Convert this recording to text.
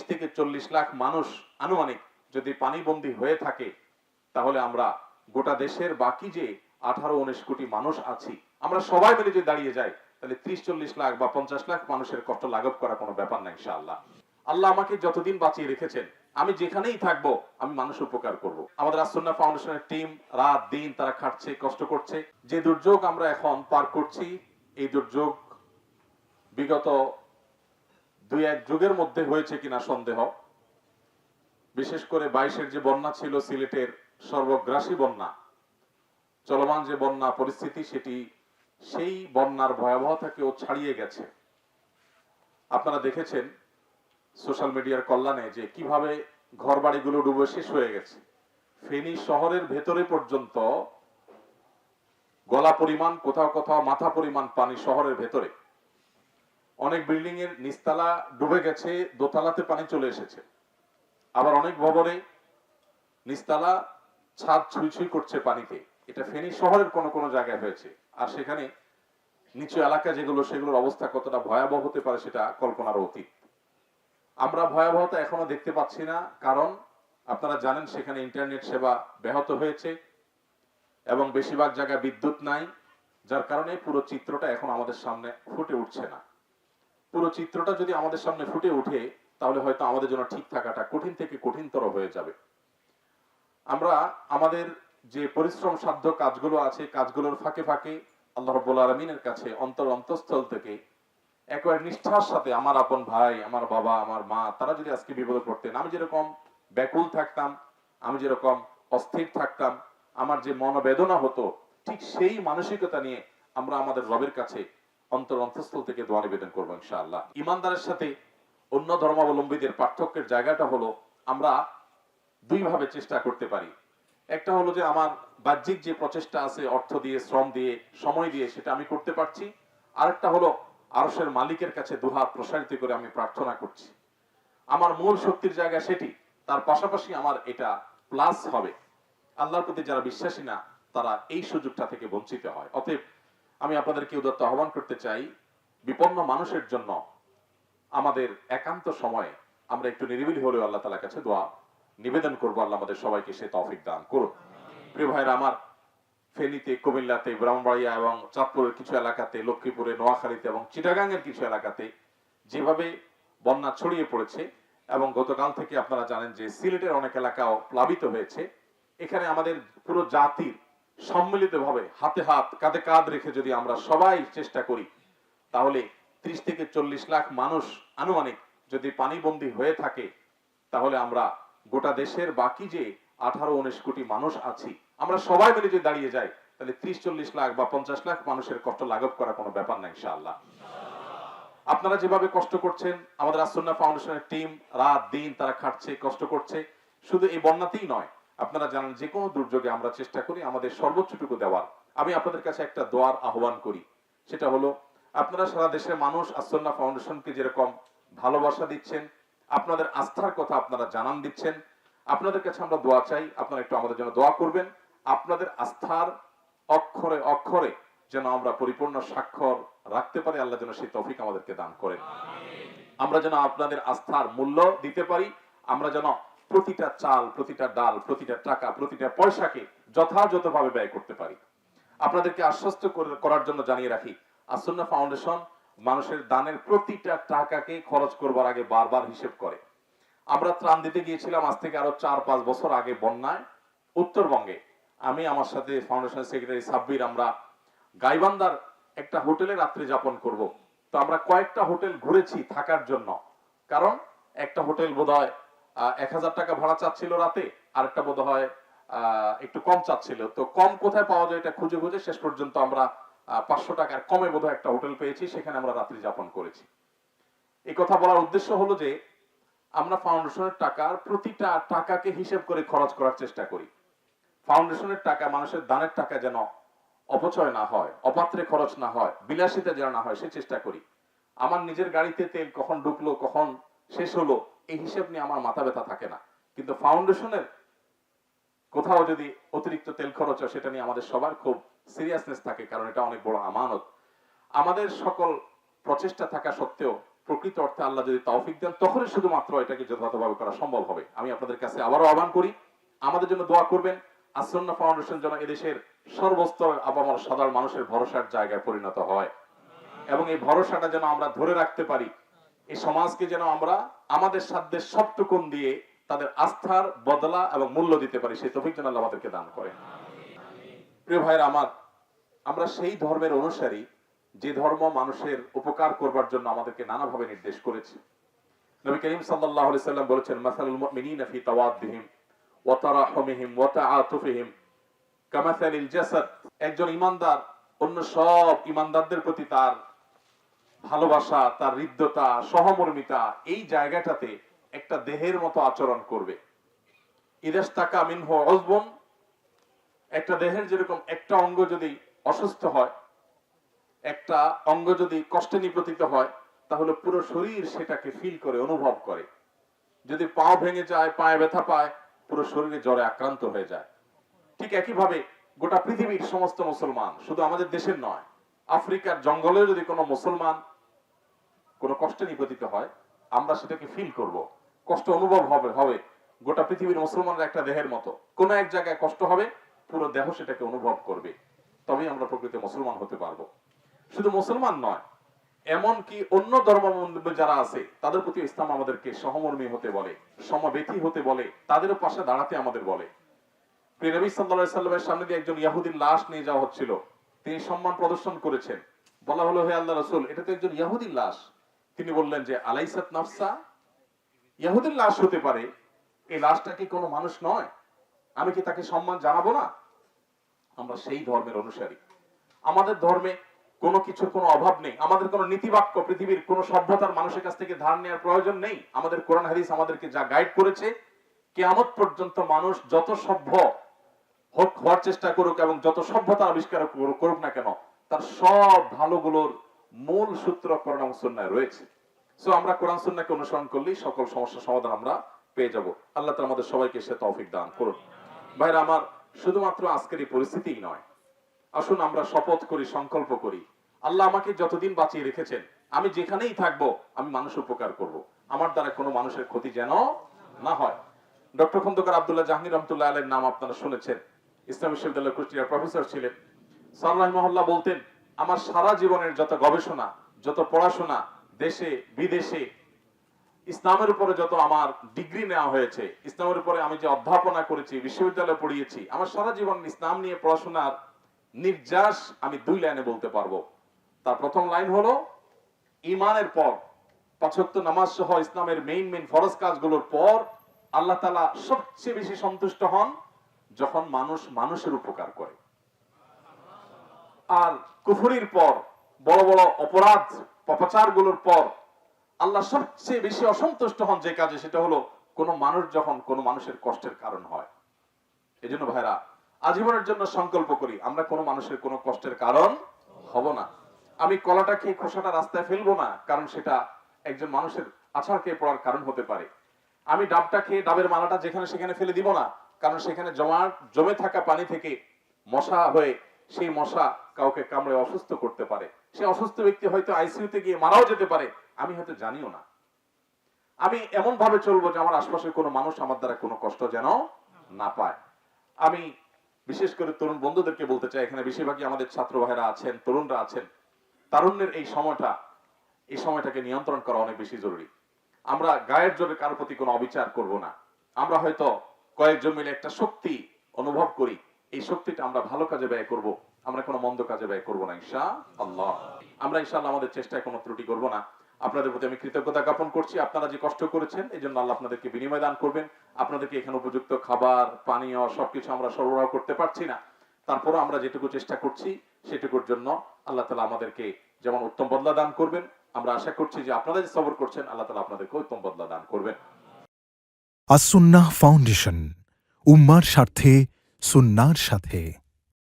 30 থেকে 40 লাখ মানুষ আনুমানিক যদি পানিবন্দী হয়ে থাকে, তাহলে আমরা গোটা দেশের বাকি যে 18-19 কোটি মানুষ আছি, আমরা সবাই মিলে যদি দাঁড়িয়ে যাই, তাহলে 30-40 লাখ বা 50 লাখ মানুষের কষ্ট লাঘব করা কোনো ব্যাপার না ইনশাআল্লাহ। আল্লাহ আমাকে যতদিন বাঁচিয়ে রেখেছেন, আমি যেখানেই থাকবো আমি মানুষ উপকার করব। আমাদের আসুন্নাহ ফাউন্ডেশনের টিম রাত দিন তারা খাটছে, কষ্ট করছে। যে দুর্যোগ আমরা এখন পার করছি, এই দুর্যোগ বিগত 2-1 যুগের মধ্যে হয়েছে কিনা সন্দেহ। বিশেষ করে 22-এর যে বন্যা ছিল, সিলেটের সর্বগ্রাসী বন্যা, চলমান যে বন্যা পরিস্থিতি, সেটি সেই বন্যার ভয়াবহতাকেও ছাড়িয়ে গেছে। আপনারা দেখেছেন সোশ্যাল মিডিয়ার কল্যাণে যে কিভাবে ঘরবাড়িগুলো ডুবে শেষ হয়ে গেছে। ফেনী শহরের ভেতরে পর্যন্ত গলা পরিমাণ, কোথাও কোথাও মাথা পরিমাণ পানি শহরের ভেতরে। অনেক বিল্ডিং এর নিচতলা ডুবে গেছে, দোতলাতে পানি চলে এসেছে। আবার অনেক ভবনে নিচতলা ছাদ ছুঁই ছুঁই করছে পানিতে। এটা ফেনী শহরের কোন কোন জায়গায় হয়েছে। আর সেখানে নিচু এলাকা যেগুলো, সেগুলোর অবস্থা কতটা ভয়াবহ হতে পারে সেটা কল্পনার অতীত। আমরা ভয়াবহতা এখনো দেখতে পাচ্ছি না, কারণ আপনারা জানেন সেখানে ইন্টারনেট সেবা ব্যাহত হয়েছে এবং বেশিরভাগ জায়গায় বিদ্যুৎ নাই, যার কারণে পুরো চিত্রটা এখন আমাদের সামনে ফুটে উঠছে না। পুরো চিত্রটা যদি আমাদের সামনে ফুটে উঠে, তাহলে হয়তো আমাদের জন্য ঠিক থাকাটা কঠিন থেকে কঠিনতর হয়ে যাবে। আমরা আমাদের যে পরিশ্রম সাধ্য কাজগুলো আছে, কাজগুলোর ফাঁকে ফাঁকে আল্লাহ রাব্বুল আলামিনের কাছে অন্তঃস্থল থেকে একবার নিষ্ঠার সাথে, আমার আপন ভাই, আমার বাবা, আমার মা, তারা যদি আজকে বিপদে পড়তেন, আমি যেরকম ব্যাকুল থাকতাম, আমি যেরকম অস্থির থাকতাম, আমার যে মনোবেদনা হতো, ঠিক সেই মানসিকতা নিয়ে আমরা আমাদের রবের কাছে অন্তঃস্থল থেকে দোয়া নিবেদন করবো ইনশাআল্লাহ। ইমানদারের সাথে অন্য ধর্মাবলম্বীদের পার্থক্যের জায়গাটা হলো, আমরা দুই ভাবে চেষ্টা করতে পারি। একটা হলো যে আমার বাহ্যিক যে প্রচেষ্টা আছে, অর্থ দিয়ে, শ্রম দিয়ে, সময় দিয়ে, সেটা আমি করতে পারছি। আরেকটা হলো আরশের মালিকের কাছে দুহাত প্রসারিত করে আমি প্রার্থনা করছি। আমার মূল শক্তির জায়গা সেটি। তার পাশাপাশি আমার এটা প্লাস হবে। আল্লাহর প্রতি যারা বিশ্বাসী না, তারা এই সুযোগটা থেকে বঞ্চিত হয়। অতএব আমি আপনাদেরকে উদাত্ত আহ্বান করতে চাই, বিপন্ন মানুষের জন্য আমাদের একান্ত সময়ে আমরা একটু নিরিবিলি হলেও আল্লাহ তাআলার কাছে দোয়া নিবেদন করবো। আল্লাহ আমাদের সবাইকে সে তৌফিক দান করুন। প্রিয় ভাইরা আমার, ফেনীতে, কুমিল্লাতে, ব্রাহ্মণবাড়িয়া এবং চাঁদপুরের কিছু এলাকাতে, লক্ষ্মীপুরে, নোয়াখালীতে এবং চিটাগাং এর কিছু এলাকাতে যেভাবে বন্যা ছড়িয়ে পড়েছে, এবং গতকাল থেকে আপনারা জানেন যে সিলেটের অনেক এলাকাও প্লাবিত হয়েছে। এখানে আমাদের পুরো জাতির সম্মিলিতভাবে হাতে হাত, কাঁধে কাঁধ রেখে যদি আমরা সবাই চেষ্টা করি, তাহলে 30 থেকে 40 লাখ মানুষ আনুমানিক যদি পানিবন্দী হয়ে থাকে, তাহলে আমরা গোটা দেশের বাকি যে 18-19 কোটি মানুষ আছি, আমরা সবাই মিলে যদি দাঁড়িয়ে যাই, তাহলে 30-40 লাখ বা 50 লাখ মানুষের কষ্ট লাঘব করা কোনো ব্যাপার না ইনশাআল্লাহ। আপনারা যেভাবে কষ্ট করছেন, আমাদের আসুন্নাহ ফাউন্ডেশনের টিম রাত দিন তারা খাটছে, কষ্ট করছে। শুধু এই বন্যাতেই নয়, আপনারা জানেন যে কোনো দুর্যোগে আমরা চেষ্টা করি আমাদের সর্বোচ্চটুকু দেওয়ার। আমি আপনাদের কাছে একটা দোয়ার আহ্বান করি, সেটা হলো আপনারা সারা দেশের মানুষ আসুন্নাহ ফাউন্ডেশনকে যেরকম ভালোবাসা দিচ্ছেন, আপনাদের আস্থার কথা আপনারা জানান দিচ্ছেন, আপনাদের কাছে আমরা দোয়া চাই, আপনারা একটু আমাদের জন্য দোয়া করবেন। আপনাদের আস্থার অক্ষরে অক্ষরে যেন আমরা পরিপূর্ণ স্বাক্ষর রাখতে পারি, আল্লাহ যেন সেই তৌফিক আমাদেরকে দান করেন। আমরা যেন আপনাদের আস্থার মূল্য দিতে পারি, আমরা যেন প্রতিটা চাল, প্রতিটা ডাল, প্রতিটা টাকা, প্রতিটা পয়সাকে যথাযথভাবে ব্যয় করতে পারি। আপনাদেরকে আশ্বস্ত করার জন্য জানিয়ে রাখি, আসুন্নাহ ফাউন্ডেশন মানুষের দানের প্রতিটা টাকাকে খরচ করবার আগে বারবার হিসেব করে। আমরা ত্রাণ দিতে গিয়েছিলাম আজ থেকে আরো 4-5 বছর আগে বন্যায় উত্তরবঙ্গে। আমি, আমার সাথে ফাউন্ডেশন সেক্রেটারি সাব্বির, আমরা গাইবান্ধার একটা হোটেলে রাত্রি যাপন করব। তো আমরা কয়েকটা হোটেল ঘুরেছি থাকার জন্য, কারণ একটা হোটেল বোধহয় 1000 টাকা ভাড়া চাচ্ছিল রাতে, আর একটা বোধহয় একটু কম চাচ্ছিল। তো কম কোথায় পাওয়া যায় এটা খুঁজে খুঁজে শেষ পর্যন্ত আমরা 500 টাকার কমে বোধহয় একটা হোটেল পেয়েছি, সেখানে আমরা রাত্রি যাপন করেছি। এই কথা বলার উদ্দেশ্য হলো যে আমরা ফাউন্ডেশনের টাকার প্রতিটা টাকাকে হিসেব করে খরচ করার চেষ্টা করি। ফাউন্ডেশনের টাকা, মানুষের দানের টাকা যেন অপচয় না হয়, অপাত্রে খরচ না হয়, বিলাসিতা যেন না হয়, সে চেষ্টা করি। আমার নিজের গাড়িতে তেল কখন ঢুকলো, কখন শেষ হলো, এই হিসেব নিয়ে আমার মাথা ব্যথা থাকে না। কিন্তু ফাউন্ডেশনের কোথাও যদি অতিরিক্ত তেল খরচ হয়, সেটা নিয়ে আমাদের সবার খুব সিরিয়াসনেস থাকে, কারণ এটা অনেক বড় আমানত। আমাদের সকল প্রচেষ্টা থাকা সত্ত্বেও প্রকৃত অর্থে আল্লাহ যদি তৌফিক দেন তখনই শুধুমাত্র এটাকে যথাযথভাবে করা সম্ভব হবে। আমি আপনাদের কাছে আবারও আহ্বান করি, আমাদের জন্য দোয়া করবেন। আসুন্নাহ ফাউন্ডেশন যেন এদেশের সর্বস্তর আপামর সাধারণ মানুষের ভরসার জায়গায় পরিণত হয় এবং এই ভরসাটা যেন আমরা ধরে রাখতে পারি। এই সমাজকে যেন আমরা আমাদের সাধ্যের সবটুকুন দিয়ে তাদের আস্থার বদলা এবং মূল্য দিতে পারি, সেই তৌফিক যেন আল্লাহ আমাদেরকে দান করেন। প্রিয় ভাইরা আমার, আমরা সেই ধর্মের অনুসারী যে ধর্ম মানুষের উপকার করবার জন্য আমাদেরকে নানাভাবে নির্দেশ করেছে। নবী করিম সাল্লাল্লাহু আলাইহি সাল্লাম বলেছেন, মাসালুল মুমিনিনা ফি তাওয়াদ্দিহিম ওয়া তারাহুমিহিম ওয়া তাআতুফিহিম কামাসালিল জাসাদ। একজন ঈমানদার অন্য সব ঈমানদারদের প্রতি তার ভালোবাসা, তার হৃদ্যতা, সহমর্মিতা, এই জায়গাটাতে একটা দেহের মতো আচরণ করবে। ইদাস্তাকা মিনহু উযবুন, একটা দেহের যেরকম একটা অঙ্গ যদি অসুস্থ হয়, একটা অঙ্গ যদি কষ্টে নিপতিত হয়, তাহলে পুরো শরীর সেটাকে ফিল করে, অনুভব করে। যদি পাও ভেঙে যায়, পায়ে ব্যথা পায়, পুরো শরীরে জ্বরে আক্রান্ত হয়ে যায়। ঠিক একইভাবে গোটা পৃথিবীর সমস্ত মুসলমান, শুধু আমাদের দেশের নয়, আফ্রিকার জঙ্গলেও যদি কোনো মুসলমান কোনো কষ্টে নিপতিত হয়, আমরা সেটাকে ফিল করব, কষ্ট অনুভব হবে। গোটা পৃথিবীর মুসলমানরা একটা দেহের মতো, কোনো এক জায়গায় কষ্ট হবে, পুরো দেহ সেটাকে অনুভব করবে। তবেই আমরা প্রকৃত মুসলমান হতে পারবো। শুধু মুসলমান নয়, এমনকি অন্য ধর্মাবলম্বী যারা আছে তাদের প্রতি ইসলাম আমাদেরকে সহমর্মী হতে বলে, সমবেতী হতে বলে, তাদেরও পাশে দাঁড়াতে আমাদের বলে। প্রিয় নবী সাল্লাল্লাহু আলাইহি সাল্লামের সামনে দিয়ে একজন ইহুদির লাশ নিয়ে যাওয়া হচ্ছিল, তিনি সম্মান প্রদর্শন করেছেন। বলা হলো, হে আল্লাহর রাসূল, এটা তো একজন ইহুদির লাশ। তিনি বললেন যে, আলাইসাত নাফসা, ইহুদির লাশ হতে পারে, এই লাশটা কি কোনো মানুষ নয়? আমি কি তাকে সম্মান জানাবো না? আমরা সেই ধর্মের অনুসারী। আমাদের ধর্মে কোনো কিছুর কোনো অভাব নেই, আমাদের কোনো নীতিবাক্য পৃথিবীর কোনো সভ্যতার মানুষের কাছ থেকে ধার নেওয়ার প্রয়োজন নেই। আমাদের কোরআন হাদিস আমাদেরকে যা গাইড করেছে, কিয়ামত পর্যন্ত মানুষ যত সভ্য হওয়ার চেষ্টা করুক এবং যত সভ্যতা আবিষ্কার করুক না কেন, তার সব ভালোগুলোর মূল সূত্র কোরআন এবং সুন্নাহয় রয়েছে। সো আমরা কোরআন সুন্নাহকে অনুসরণ করলেই সকল সমস্যার সমাধান আমরা পেয়ে যাব। আল্লাহ তাআলা আমাদের সবাইকে সে তৌফিক দান করুন। ভাইরা আমার, শুধুমাত্র আজকের এই পরিস্থিতিই নয়, আসুন আমরা শপথ করি, সংকল্প করি, আল্লাহ আমাকে যতদিন বাঁচিয়ে রেখেছেন, আমি যেখানেই থাকবো আমি মানুষ উপকার করব, আমার দ্বারা কোনো মানুষের ক্ষতি যেন না হয়। ডক্টর খন্দকার আব্দুল্লাহ জাহাঙ্গীর রহমতুল্লাহ আলাইহির নাম আপনারা শুনেছেন, ইসলামী বিশ্ববিদ্যালয় কুষ্টিয়ার প্রফেসর ছিলেন। স্যার রাহিমাহুল্লাহ বলতেন, আমার সারা জীবনের যত গবেষণা, যত পড়াশোনা, দেশে বিদেশে ইসলামের উপরে যত আমার ডিগ্রি নেওয়া হয়েছে, ইসলামের উপরে আমি যে অধ্যাপনা করেছি, বিশ্ববিদ্যালয়ে পড়িয়েছি, আমার সারা জীবন ইসলাম নিয়ে পড়াশোনার নির্যাস আমি 2 লাইনে বলতে পারবো। তার প্রথম লাইন হলো, ঈমানের পর, 5 ওয়াক্ত নামাজ সহ ইসলামের মেইন ফরজ কাজগুলোর পর আল্লাহ তাআলা সবচেয়ে বেশি সন্তুষ্ট হন যখন মানুষ মানুষের উপকার করে। আর কুফরির পর, বড় বড় অপরাধ পাপাচারগুলোর পর আল্লাহ সবচেয়ে বেশি অসন্তুষ্ট হন যে কাজে, সেটা হলো কোনো মানুষ যখন কোনো মানুষের কষ্টের কারণ হয়। এজন্য ভাইরা, আজীবনের জন্য সংকল্প করি, আমরা কোনো মানুষের কোনো কষ্টের কারণ হব না। আমি কলাটা খেয়ে খোসাটা রাস্তায় ফেলবো না, কারণ সেটা একজন মানুষের আছাড় খেয়ে পড়ার কারণ হতে পারে। আমি ডাবটা খেয়ে ডাবের মালাটা যেখানে সেখানে ফেলে দিব না, কারণ সেখানে জমে থাকা পানি থেকে মশা হয়ে সেই মশা কাউকে কামড়ে অসুস্থ করতে পারে। সে অসুস্থ ব্যক্তি হয়তো আইসিইউতে গিয়ে মারাও যেতে পারে, আমি হয়তো জানিও না। আমি এমন ভাবে চলবো যে আমার আশপাশের কোনো মানুষ আমার দ্বারা কোনো কষ্ট যেন না পায়। আমি বিশেষ করে তরুণ বন্ধুদেরকে বলতে চাই, এখানে বেশিরভাগই আমাদের ছাত্র ভাইরা আছেন, তরুণরা আছেন, তারুণ্যের এই সময়টাকে নিয়ন্ত্রণ করা অনেক বেশি জরুরি। আমরা গায়ের জোরে কারোর প্রতি কোনো অবিচার করব না। আমরা হয়তো কয়েকজন মিলে একটা শক্তি অনুভব করি, এই শক্তিটা আমরা ভালো কাজে ব্যয় করব, আমরা কোনো মন্দ কাজে ব্যয় করব না ইনশাআল্লাহ। আমরা ইনশাআল্লাহ আমাদের চেষ্টায় কোনো ত্রুটি করব না। আপনাদের প্রতি আমি কৃতজ্ঞতা জ্ঞাপন করছি, আপনারা যে কষ্ট করেছেন এই জন্য আল্লাহ আপনাদেরকে বিনিময় দান করবেন। আপনাদেরকে এখানে উপযুক্ত খাবার, পানীয় সবকিছু আমরা সরবরাহ করতে পারছি না, তারপরে আমরা যেটুকু চেষ্টা করছি সেটুকুর জন্য আল্লাহ তাআলা আমাদেরকে যেমন উত্তম বদলা দান করবেন, আমরা আশা করছি যে আপনারা যে সবর করছেন আল্লাহ তাআলা আপনাদেরকে উত্তম বদলা দান করবেন। আসুন্নাহ ফাউন্ডেশন, উম্মার স্বার্থে সুন্নাহর সাথে।